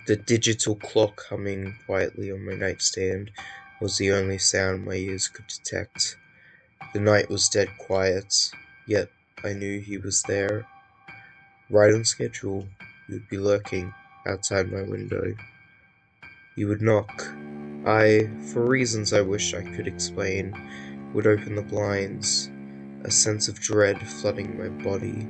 The digital clock humming quietly on my nightstand was the only sound my ears could detect. The night was dead quiet, yet I knew he was there. Right on schedule, he would be lurking outside my window. He would knock. I, for reasons I wish I could explain, would open the blinds, a sense of dread flooding my body.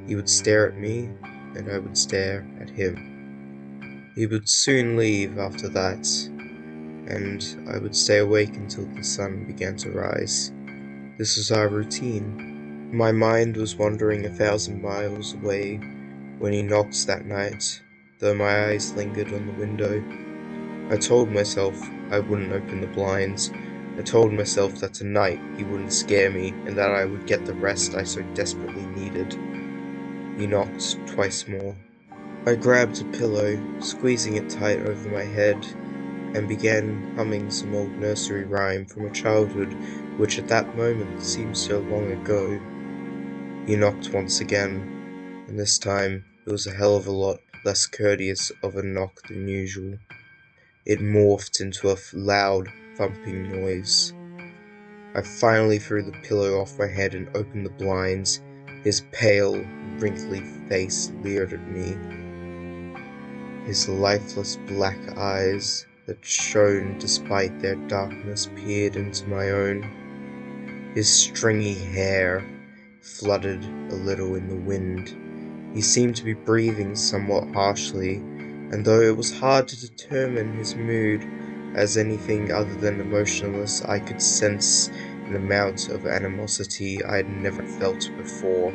He would stare at me, and I would stare at him. He would soon leave after that, and I would stay awake until the sun began to rise. This was our routine. My mind was wandering 1,000 miles away when he knocked that night, though my eyes lingered on the window. I told myself I wouldn't open the blinds. I told myself that tonight he wouldn't scare me and that I would get the rest I so desperately needed. He knocked twice more. I grabbed a pillow, squeezing it tight over my head, and began humming some old nursery rhyme from a childhood which at that moment seemed so long ago. He knocked once again, and this time it was a hell of a lot less courteous of a knock than usual. It morphed into a loud, thumping noise. I finally threw the pillow off my head and opened the blinds. His pale, wrinkly face leered at me. His lifeless black eyes that shone despite their darkness peered into my own. His stringy hair fluttered a little in the wind. He seemed to be breathing somewhat harshly, and though it was hard to determine his mood as anything other than emotionless, I could sense an amount of animosity I had never felt before.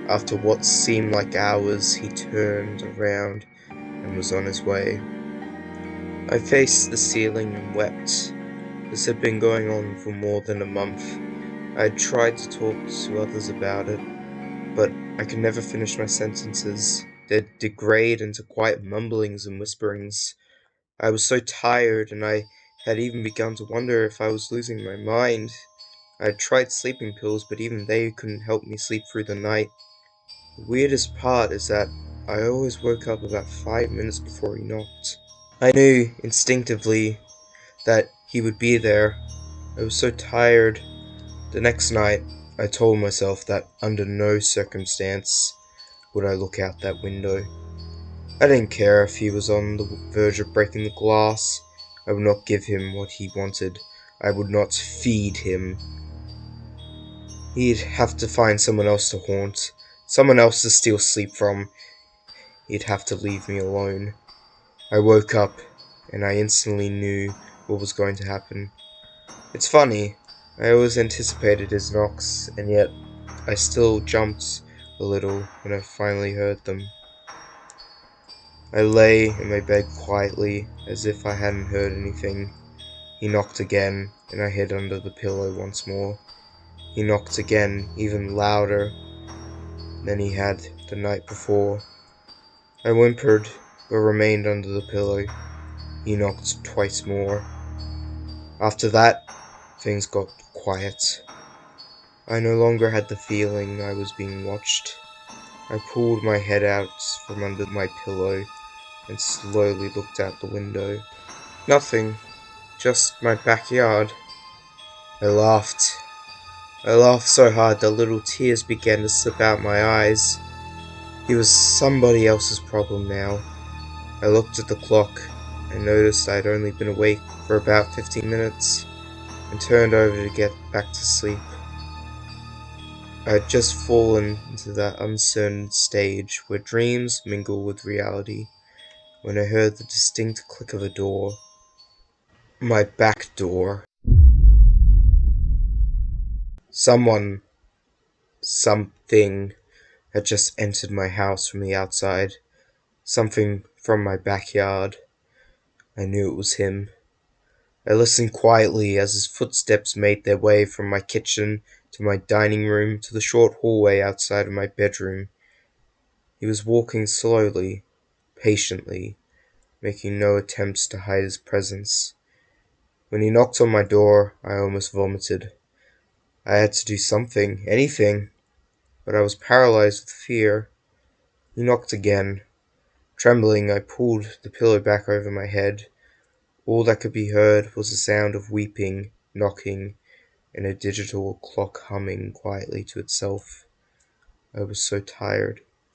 After what seemed like hours, he turned around and was on his way. I faced the ceiling and wept. This had been going on for more than a month. I had tried to talk to others about it, but I could never finish my sentences. They'd degrade into quiet mumblings and whisperings. I was so tired, and I had even begun to wonder if I was losing my mind. I had tried sleeping pills, but even they couldn't help me sleep through the night. The weirdest part is that I always woke up about 5 minutes before he knocked. I knew, instinctively, that he would be there. I was so tired. The next night, I told myself that under no circumstance would I look out that window. I didn't care if he was on the verge of breaking the glass. I would not give him what he wanted. I would not feed him. He'd have to find someone else to haunt, someone else to steal sleep from. He'd have to leave me alone. I woke up, and I instantly knew what was going to happen. It's funny, I always anticipated his knocks, and yet I still jumped a little when I finally heard them. I lay in my bed quietly, as if I hadn't heard anything. He knocked again, and I hid under the pillow once more. He knocked again, even louder than he had the night before. I whimpered, but remained under the pillow. He knocked twice more. After that, things got quiet. I no longer had the feeling I was being watched. I pulled my head out from under my pillow and slowly looked out the window. Nothing, just my backyard. I laughed. I laughed so hard that little tears began to slip out my eyes. He was somebody else's problem now. I looked at the clock and noticed I'd only been awake for about 15 minutes and turned over to get back to sleep. I had just fallen into that uncertain stage where dreams mingle with reality when I heard the distinct click of a door. My back door. Someone, something, had just entered my house from the outside. Something from my backyard. I knew it was him. I listened quietly as his footsteps made their way from my kitchen to my dining room to the short hallway outside of my bedroom. He was walking slowly, patiently, making no attempts to hide his presence. When he knocked on my door, I almost vomited. I had to do something, anything, but I was paralyzed with fear. He knocked again. Trembling, I pulled the pillow back over my head. All that could be heard was the sound of weeping, knocking, and a digital clock humming quietly to itself. I was so tired.